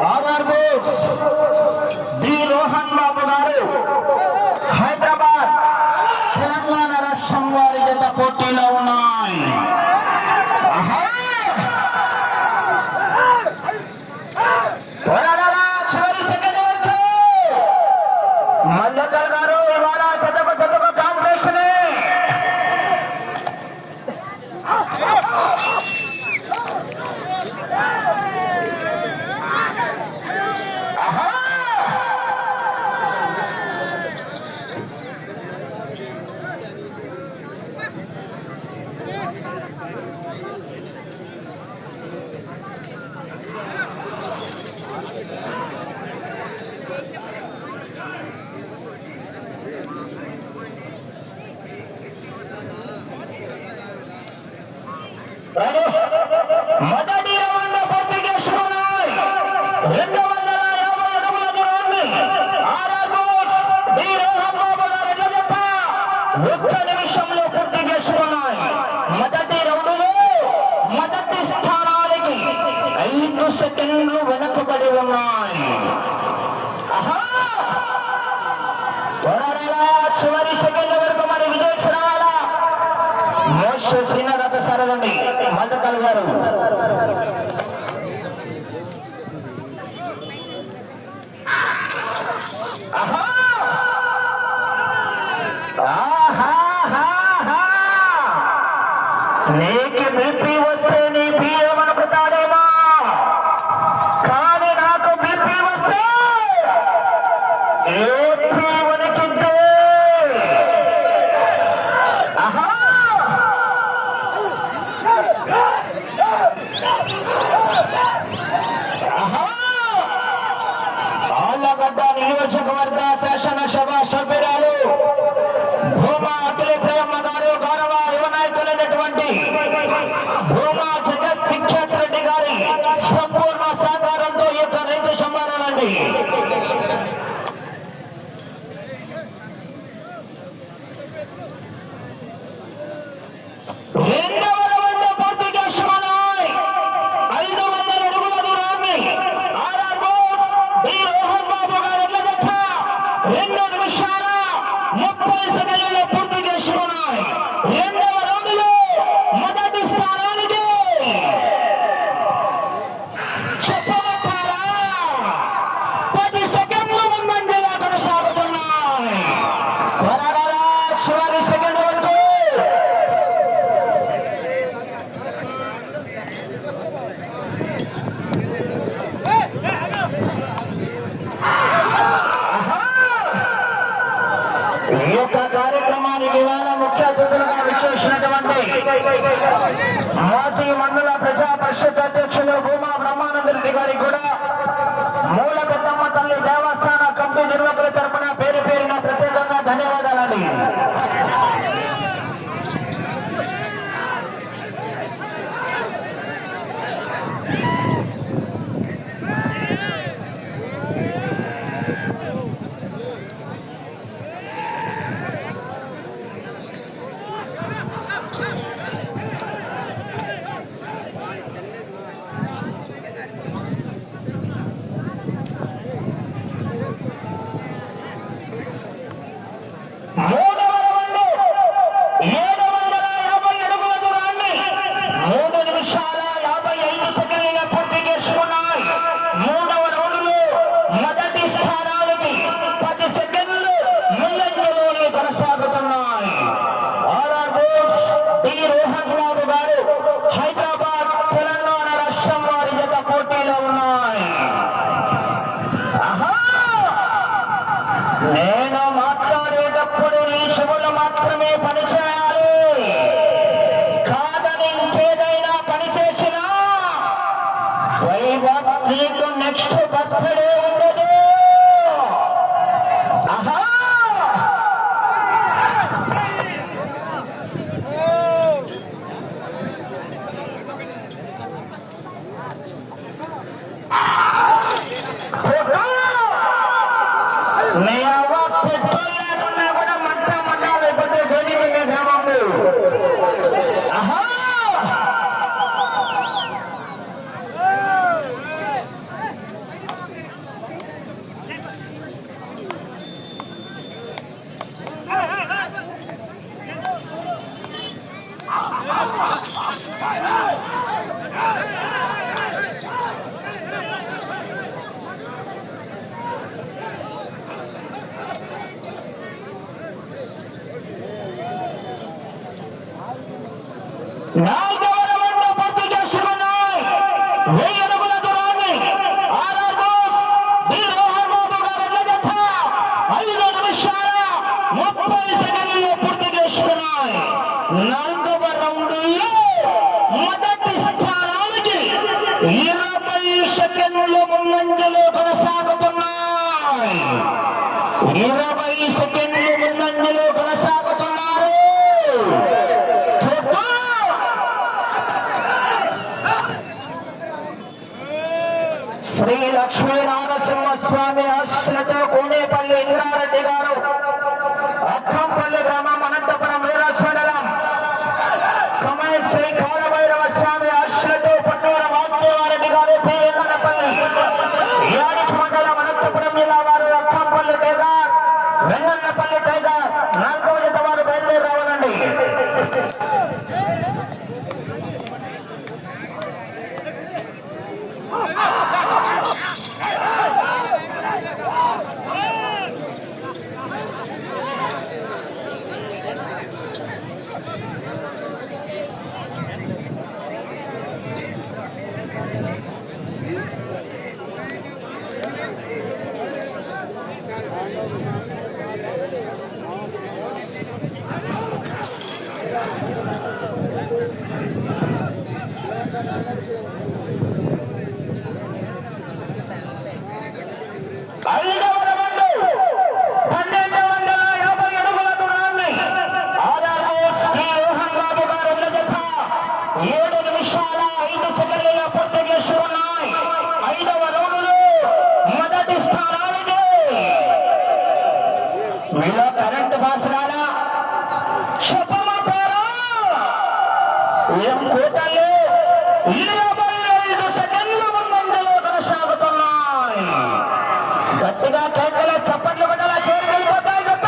RR Bose D Rohan బాబు గారు హైదరాబాద్ తెలంగాణ రాష్ట్రం వారి జత పోటీలో ఉన్నాయి. చివరి సెకండ్ వరకు మల్లకల్ గారు ఇవాళ చెత్తకు కాంపిటీషన్. మొదటి రౌండ్ పూర్తి చేసుకున్నాయి. 250 అడుగుల దూరాన్ని ఆర్ఆర్ బోస్ డి రోహన్ బాబు గారి జత 1 నిమిషంలో పూర్తి చేసుకున్నాయి. మొదటి రౌండ్లో మొదటి స్థానానికి 5 సెకండ్లు వెనకబడి ఉన్నాయి. చివరి సెకండ్ వరకు మరి విజయ్ రావాలా. మోస్ట్ సీనియర్ రథ సారథండి మల్లకల్ గారు. నీకు బీపీ వస్తే నీ బియ్యం అనుకుతాడేమో, కానీ నాకు బీపీ వస్తే ఏపీ వణికిద్దే. ఆళ్లగడ్డ నియోజకవర్గ శాసనసభ సభ్యురాలు భూమా అఖిల ప్రేమ గారు, గౌరవ యువ నాయకులైనటువంటి భూమా జగత్ విఖ్యాత్ రెడ్డి గారి సంపూర్ణ సహకారంతో ఈ యొక్క రైతు సంబరాలండి. ఈ యొక్క కార్యక్రమానికి ఇవాళ ముఖ్య అతిథులుగా విచ్చేసినటువంటి మాజీ మండల ప్రజా పరిషత్ అధ్యక్షులు భూమా బ్రహ్మానంద రెడ్డి గారికి కూడా మూల పెద్దమ్మ తల్లి దేవస్థాన కమిటీ నిర్వాహకుల తరఫున పేరు పేరున ప్రత్యేకంగా ధన్యవాదాలండి. మాత్రమే పనిచేయాలి. కాదని ఇంకేదైనా పని చేసినా నీకు నెక్స్ట్ బర్త్డే ఉండదు. ఆహా పెట్రోల్ లేకున్నా కూడా మంట లేకపోతే ధ్వని ఉండే గ్రామంలో. ఆహా నాలుగవ రౌండ్ పూర్తి చేసుకున్నాయి. 1000 అడుగుల దూరాన్ని ఆర్ఆర్ బాక్స్ డి రోహన్ బాబు గారి జత 5 నిమిషాల 30 సెకండ్లలో పూర్తి చేసుకున్నాయి. నాలుగవ రౌండ్లో మొదటి స్థానానికి 20 సెకండ్లు ముందంజలో కొనసాగుతున్నాయి. 20 సెకండ్లు ముందంజలో కొనసాగుతున్నారు. శ్రీ లక్ష్మీ నారసింహస్వామి ఆశలతో కోనేపల్లి ఇంద్రారెడ్డి గారు, అక్కంపల్లి గ్రామం, అనంతపురం వీరాజ్ మండలం. కమల్ శ్రీ కాలభైరవ స్వామి ఆశలతో పట్టూర వాసుదేవారెడ్డి గారు, పేరుపల్లి యాడికి మండలం, అనంతపురం జిల్లా వారు. అక్కంపల్లి టైగర్, వెంగన్నపల్లి టైగర్ 4వ జత వారు బయలుదేరి రావాలండి. కరెంట్ బాసరాలా చెప్పమంటారా? ఏం కోటలు 25 సెకండ్ల ముందంజలో కొనసాగుతున్నాయి. గట్టిగా కేకలు చప్పట్లు కొట్టాల, చేరి వెళ్ళిపోతాయి గత.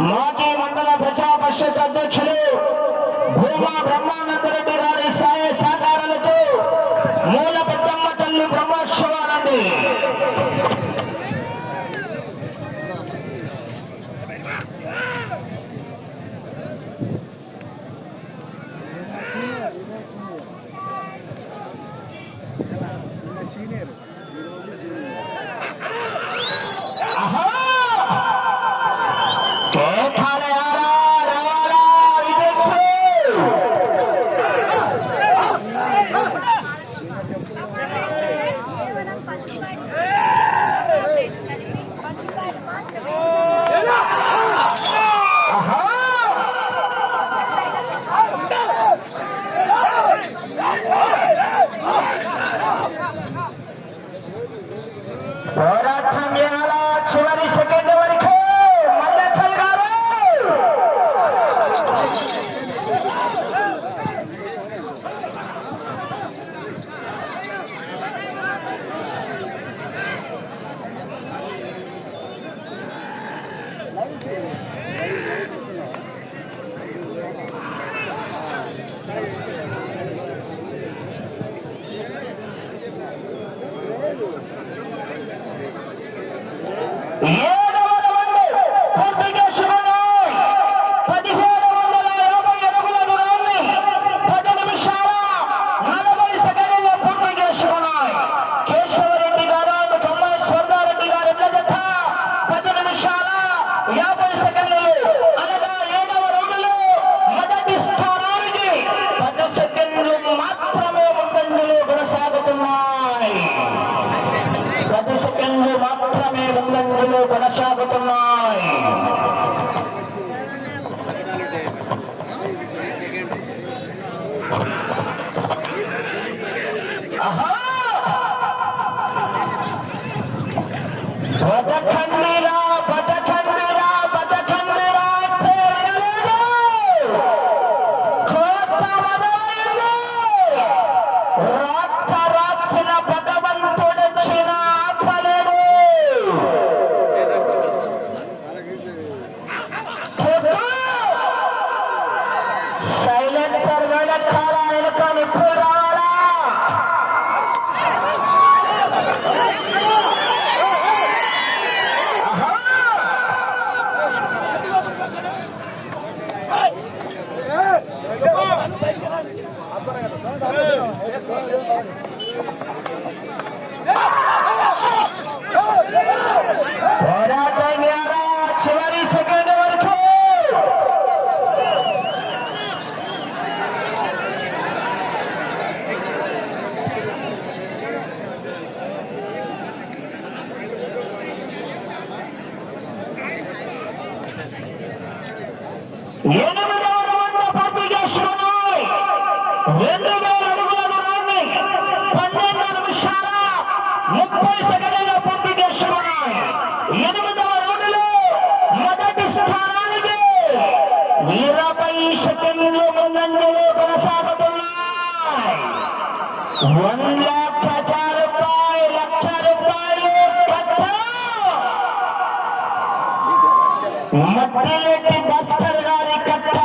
మాజీ మండల ప్రజా పరిషత్ అధ్యక్షులు భూమా బ్రహ్మానందరెడ్డి గారి సహాయ సహకారాలతో మూల పెద్దమ్మ తల్లి బ్రహ్మోత్సవాలండి. 7వ రౌండ్ పూర్తి చేసుకున్నాయి. 1750 అడుగుల దూరాన్ని 10 నిమిషాల 40 సెకండ్లలో పూర్తి చేసుకున్నాయి. కేశవరెడ్డి గారు కమ్మాయి స్వర్గారెడ్డి గారు ఎడ్ల జత 10 నిమిషాల 50 సెకండ్లలో అనగా 7వ రౌండ్లో మొదటి స్థానానికి 10 సెకండ్లు మాత్రమే ముందంజలో కొనసాగుతున్నాయి. 10 సెకండ్లు మాత్రమే ముందంజలో కొనసాగుతున్నాయి. బతకండిరా బతకండిరా బతకండిరా అంటే వినలేదు. కోట మొదలైంది. రాత రాసిన భగవంతుడొచ్చిన ఆపలేడు. సైలెన్సర్ వెనకాల వెనుక నిప్పు రావాలా? పోరాటం ద్వారా చివరి సెకండ్ వరకు ఎనిమిదవ రౌండ్ పూర్తి చేసుకున్నాయి. 2000 అడుగుల దూరాన్ని 12 నిమిషాల 30 సెకండ్లలో పూర్తి చేసుకున్నాయి. 8వ రౌండ్లో మొదటి స్థానానికి 20 సెకండ్లు ముందంజలో కొనసాగుతున్నాయి. 1,00,000 రూపాయలు, 1,00,000 రూపాయలు కట్ట మట్టిరెడ్డి భాస్కర్ గారి కట్ట.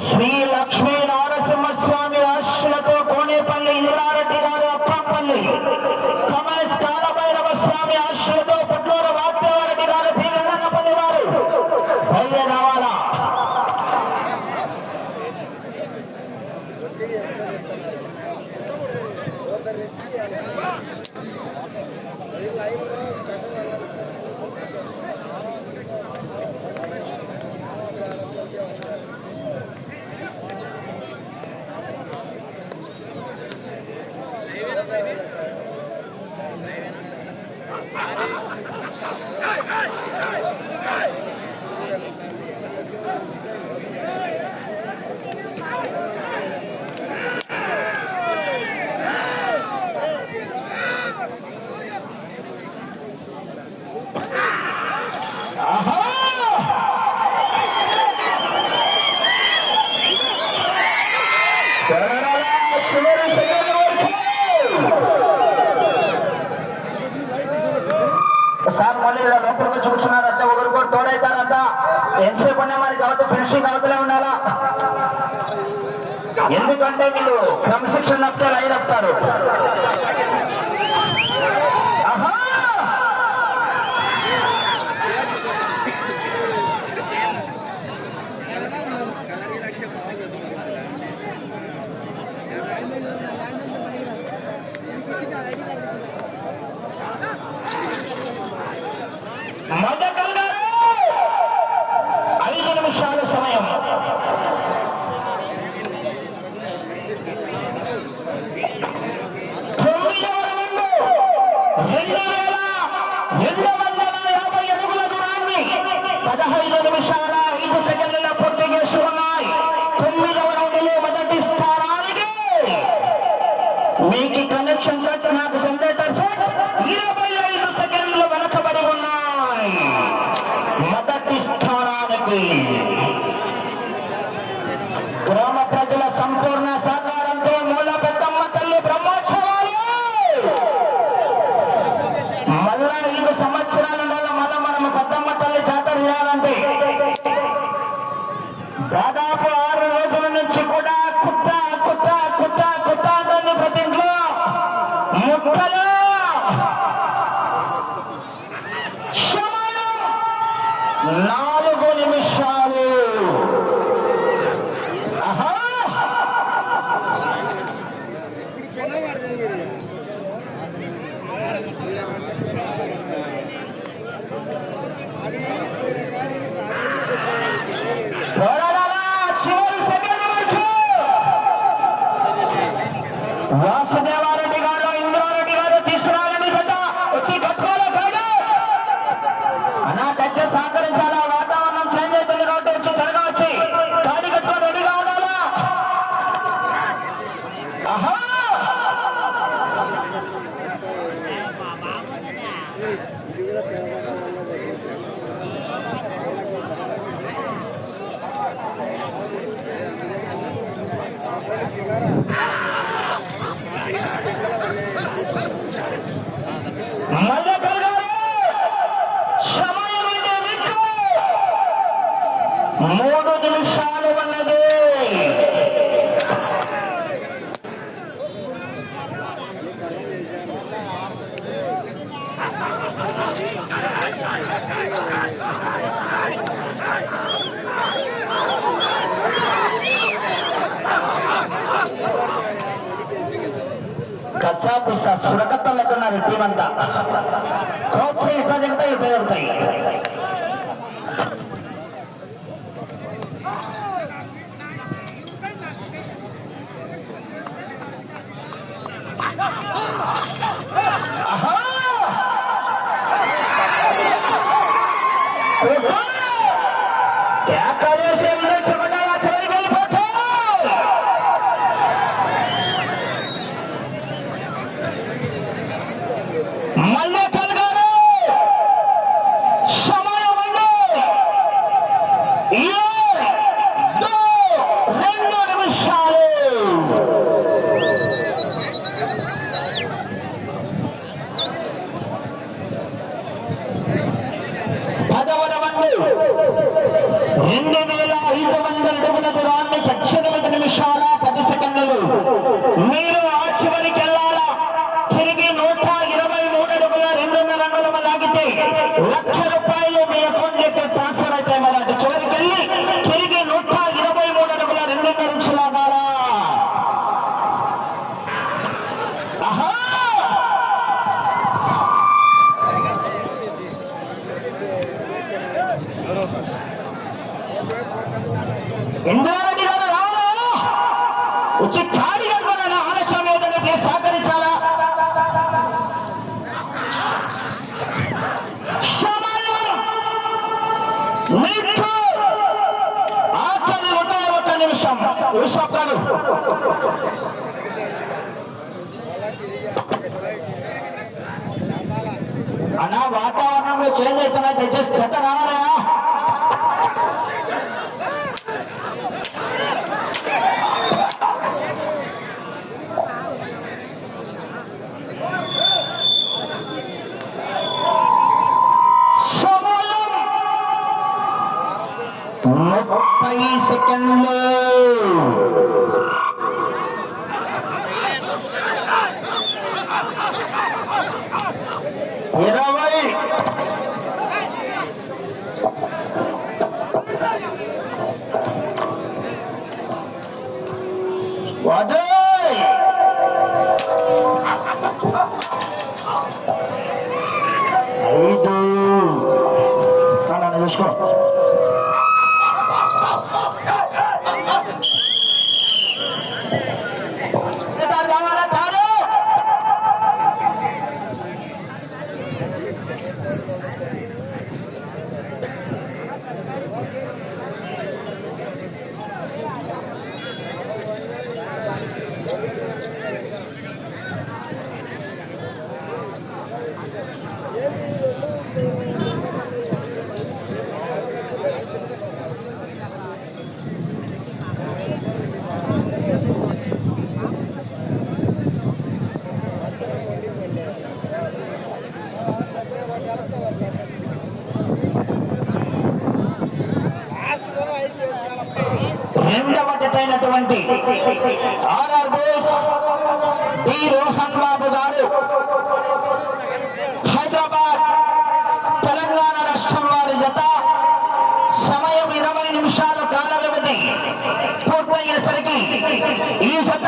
శ్రీ లక్ష్మీ నరసింహస్వామి ఆశలతో కోనేపల్లి ఇంద్రారెడ్డి గారు అప్పంపల్లి, కమలేష్ కాలభైరవ స్వామి ఆశలతో పుట్లూరు వాస్తవారెడ్డి గారు భీమగన్నపల్లి వారు బయలు రావాలా? సార్ మళ్ళీ ఇలా లోపలికి చూస్తున్నారు. అట్లా ఒకరికొకరు తోడైతారంతా. ఎంతసేపు ఉన్నా మరి కావచ్చు ఫినిషింగ్ అవుతూనే ఉండాలా. ఎందుకంటే వీళ్ళు క్రమశిక్షణ తప్పితే లైన్ తప్పుతారు. మదకల్ గారు 5 నిమిషాల సమయం. మీకు కనెక్షన్ సెట్, నాకు జనరేటర్ సెట్ 25 సెకండ్లు వెనకబడి ఉన్నాయి. మొదటి స్థానానికి గ్రామ ప్రజల సంపూర్ణ సహకారంతో మూల పెద్దమ్మ తల్లి బ్రహ్మోత్సవాలు మళ్ళా 5 సంవత్సరాల మళ్ళా మనం పెద్దమ్మ తల్లి 4 నిమిషాలు. వాసుదేవారెడ్డి గారు, ఇంద్రారెడ్డి గారు తీసుకురావాలని గట్ట వచ్చి కట్టుకోవాలి. కాదు అన్నా తెచ్చే సహకరించాలా, వాతావరణం చేంజ్ అవుతుంది కాబట్టి వచ్చి త్వరగా వచ్చి కాడి కట్టుకొని రెడీగా ఉండాలా. ఆహా మల్లెకల్ గారు సమయం అంటే మీకు 3 నిమిషాలు ఉన్నది. కసాపిసా సురకత్తలు లెక్కున్నారు టీం అంతా. కోచ్ ఇట్లా దిగుతాయి ఇట్లా దిగుతాయి. మల్లెకల్ గారు సమయం అండి 2 నిమిషాలు. పదవరవండి 2500 అడుగుల దూరాన్ని 18 నిమిషాల 10 సెకండ్లు. మీరు ఆ చివరికి వెళ్ళాలా. తిరిగి 123 అడుగుల 2.5 అంగుళం లాగితే ₹1,00,000 మీ అకౌంట్లోకి ట్రాన్స్ఫర్ అయితే మరి అటు చివరికి వెళ్ళి తిరిగి 123 అడుగుల 2.5 ఇంచు లాగాలా. ఆహా ఇంద్రారెడ్డి గారు రావాలా, వచ్చి ఖాళీ కనుకోవాలా. ఆలస్యం ఏదంటే ప్లీజ్ సహకరించాలా. సమయం మీకు ఆఖరి 1 నిమిషం. విశ్వప్రాలు అన్నా వాతావరణంలో చేంజ్ అవుతున్నాయి. దయచేసి జత రావాలా. సమయం 30 సెకండ్లు. వదయ్ ఐదు అలా చూసుకో. రెండవ జత అయినటువంటి ఆర్ఆర్ బోల్స్ డి రోహన్ బాబు గారు హైదరాబాద్ తెలంగాణ రాష్ట్రం వారి జత పూర్తయ్యేసరికి ఈ జత